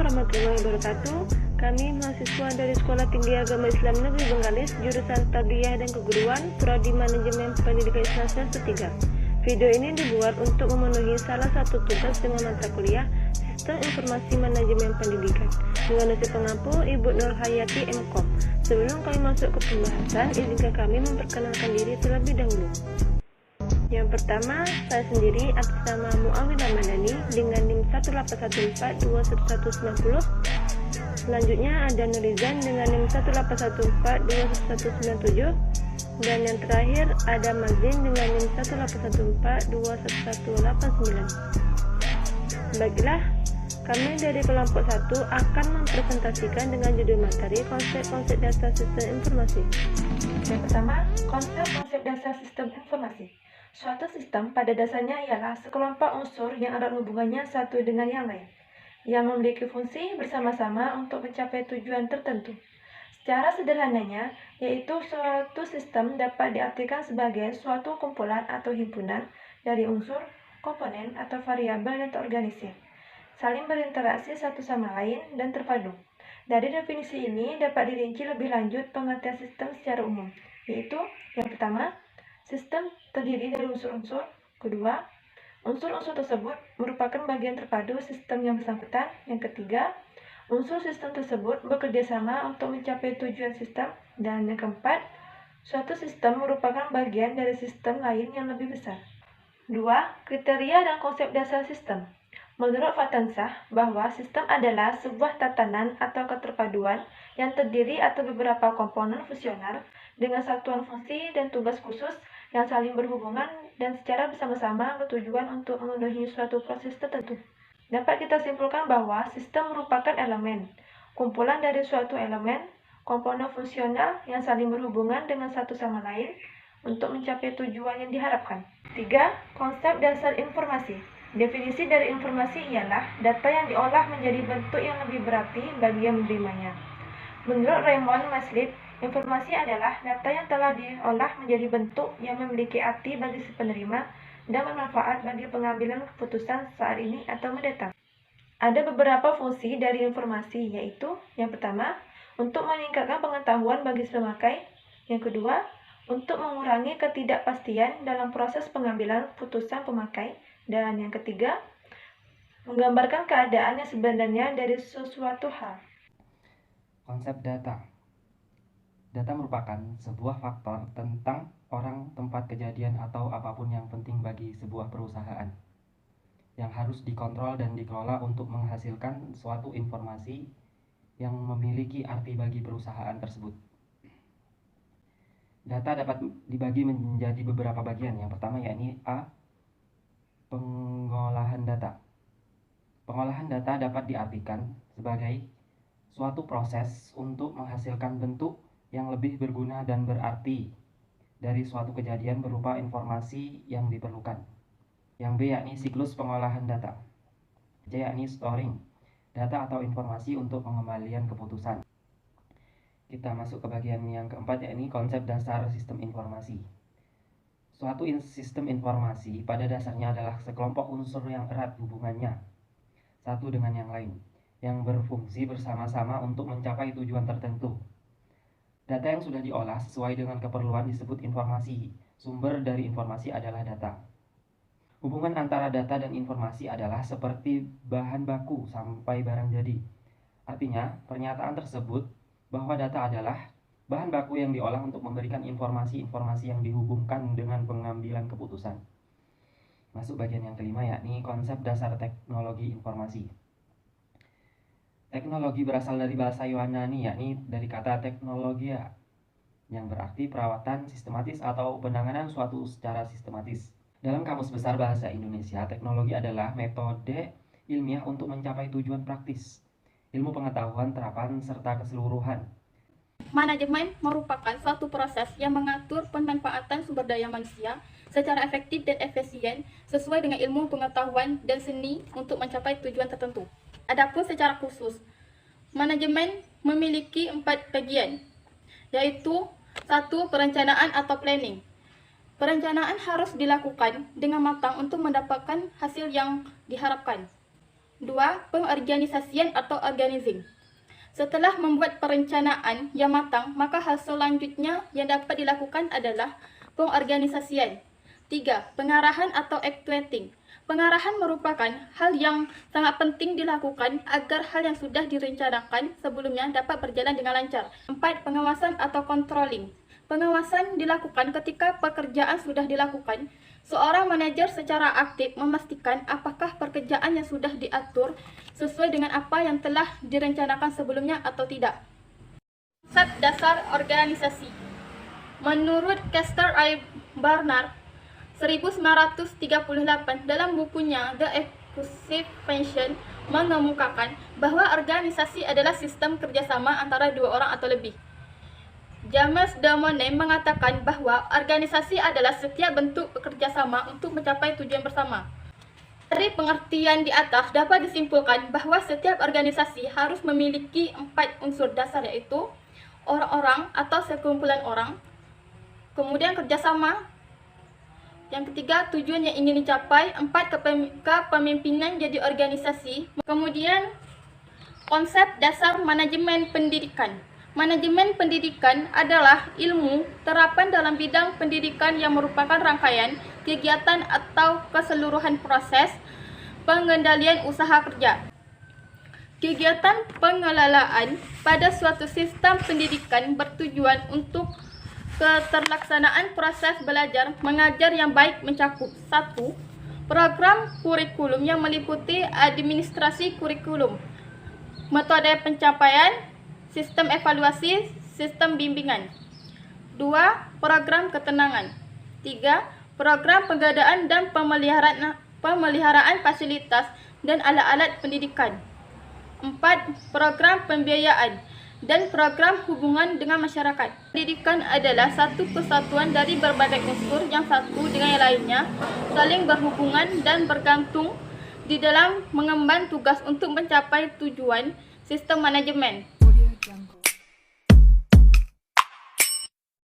warahmatullahi wabarakatuh. Kami mahasiswa dari Sekolah Tinggi Agama Islam Negeri Bengkalis, jurusan Tarbiyah dan Keguruan, Prodi Manajemen Pendidikan Islam semester 3. Video ini dibuat untuk memenuhi salah satu tugas dengan mata kuliah Sistem Informasi Manajemen Pendidikan dengan dosen pengampu Ibu Nur Hayati MKOM. Sebelum kami masuk ke pembahasan, izinkan kami memperkenalkan diri terlebih dahulu. Yang pertama, saya sendiri atas nama Muawin Ramadhani dengan NIM 181421190. Selanjutnya ada Nurizan dengan NIM 181421197. Dan yang terakhir ada Mazin dengan NIM 181421189. Baiklah, kami dari kelompok 1 akan mempresentasikan dengan judul materi konsep-konsep dasar sistem informasi. Yang pertama, konsep-konsep dasar sistem informasi. Suatu sistem pada dasarnya ialah sekelompok unsur yang erat hubungannya satu dengan yang lain, yang memiliki fungsi bersama-sama untuk mencapai tujuan tertentu. Secara sederhananya, yaitu suatu sistem dapat diartikan sebagai suatu kumpulan atau himpunan dari unsur, komponen, atau variabel yang terorganisir, saling berinteraksi satu sama lain, dan terpadu. Dari definisi ini dapat dirinci lebih lanjut pengertian sistem secara umum, yaitu yang pertama, sistem terdiri dari unsur-unsur. Kedua, unsur-unsur tersebut merupakan bagian terpadu sistem yang bersangkutan. Yang ketiga, unsur sistem tersebut bekerja sama untuk mencapai tujuan sistem. Dan yang keempat, suatu sistem merupakan bagian dari sistem lain yang lebih besar. 2. Kriteria dan konsep dasar sistem. Menurut Fatansah, bahwa sistem adalah sebuah tatanan atau keterpaduan yang terdiri atas beberapa komponen fungsional dengan satuan fungsi dan tugas khusus yang saling berhubungan dan secara bersama-sama bertujuan untuk memenuhi suatu proses tertentu. Dapat kita simpulkan bahwa sistem merupakan elemen, kumpulan dari suatu elemen, komponen fungsional yang saling berhubungan dengan satu sama lain untuk mencapai tujuan yang diharapkan. 3. Konsep dasar informasi. Definisi dari informasi ialah data yang diolah menjadi bentuk yang lebih berarti bagi yang menerimanya. Menurut Raymond Maslid, informasi adalah data yang telah diolah menjadi bentuk yang memiliki arti bagi si penerima dan bermanfaat bagi pengambilan keputusan saat ini atau mendatang. Ada beberapa fungsi dari informasi, yaitu yang pertama, untuk meningkatkan pengetahuan bagi si pemakai. Yang kedua, untuk mengurangi ketidakpastian dalam proses pengambilan keputusan pemakai. Dan yang ketiga, menggambarkan keadaan yang sebenarnya dari sesuatu hal. Konsep data. Data merupakan sebuah faktor tentang orang, tempat, kejadian, atau apapun yang penting bagi sebuah perusahaan yang harus dikontrol dan dikelola untuk menghasilkan suatu informasi yang memiliki arti bagi perusahaan tersebut. Data dapat dibagi menjadi beberapa bagian. Yang pertama yakni A. Pengolahan data. Pengolahan data dapat diartikan sebagai suatu proses untuk menghasilkan bentuk yang lebih berguna dan berarti dari suatu kejadian berupa informasi yang diperlukan. Yang B yakni siklus pengolahan data. C yakni storing data atau informasi untuk pengembalian keputusan. Kita masuk ke bagian yang keempat yakni konsep dasar sistem informasi. Suatu sistem informasi pada dasarnya adalah sekelompok unsur yang erat hubungannya satu dengan yang lain, yang berfungsi bersama-sama untuk mencapai tujuan tertentu. Data yang sudah diolah sesuai dengan keperluan disebut informasi. Sumber dari informasi adalah data. Hubungan antara data dan informasi adalah seperti bahan baku sampai barang jadi. Artinya, pernyataan tersebut bahwa data adalah bahan baku yang diolah untuk memberikan informasi-informasi yang dihubungkan dengan pengambilan keputusan. Masuk bagian yang kelima yakni konsep dasar teknologi informasi. Teknologi berasal dari bahasa Yunani yakni dari kata teknologia yang berarti perawatan sistematis atau penanganan suatu secara sistematis. Dalam Kamus Besar Bahasa Indonesia, teknologi adalah metode ilmiah untuk mencapai tujuan praktis, ilmu pengetahuan, terapan, serta keseluruhan. Manajemen merupakan suatu proses yang mengatur pemanfaatan sumber daya manusia secara efektif dan efisien sesuai dengan ilmu pengetahuan dan seni untuk mencapai tujuan tertentu. Adapun secara khusus, manajemen memiliki 4 bagian, yaitu 1. Perencanaan atau planning. Perencanaan harus dilakukan dengan matang untuk mendapatkan hasil yang diharapkan. 2. Pengorganisasian atau organizing. Setelah membuat perencanaan yang matang, maka hal selanjutnya yang dapat dilakukan adalah pengorganisasian. 3. Pengarahan atau actuating. Pengarahan merupakan hal yang sangat penting dilakukan agar hal yang sudah direncanakan sebelumnya dapat berjalan dengan lancar. 4. Pengawasan atau controlling. Pengawasan dilakukan ketika pekerjaan sudah dilakukan. Seorang manajer secara aktif memastikan apakah pekerjaan yang sudah diatur sesuai dengan apa yang telah direncanakan sebelumnya atau tidak. Konsep dasar organisasi. Menurut Castor I. Barnard 1938 dalam bukunya The Executive mengemukakan bahwa organisasi adalah sistem kerjasama antara dua orang atau lebih. James de Monnet mengatakan bahwa organisasi adalah setiap bentuk bekerjasama untuk mencapai tujuan bersama. Dari pengertian di atas dapat disimpulkan bahwa setiap organisasi harus memiliki 4 unsur dasar, yaitu orang-orang atau sekumpulan orang, kemudian kerjasama, yang ketiga tujuan yang ingin dicapai, 4 kepemimpinan jadi organisasi, kemudian konsep dasar manajemen pendidikan. Manajemen pendidikan adalah ilmu terapan dalam bidang pendidikan yang merupakan rangkaian kegiatan atau keseluruhan proses pengendalian usaha kerja. Kegiatan pengelolaan pada suatu sistem pendidikan bertujuan untuk keterlaksanaan proses belajar mengajar yang baik mencakup 1. Program kurikulum yang meliputi administrasi kurikulum, metode pencapaian, sistem evaluasi, sistem bimbingan. 2. Program ketenangan. 3. Program pengadaan dan pemeliharaan fasilitas dan alat-alat pendidikan. 4. Program pembiayaan dan program hubungan dengan masyarakat. Pendidikan adalah satu kesatuan dari berbagai unsur yang satu dengan yang lainnya saling berhubungan dan bergantung di dalam mengemban tugas untuk mencapai tujuan sistem manajemen.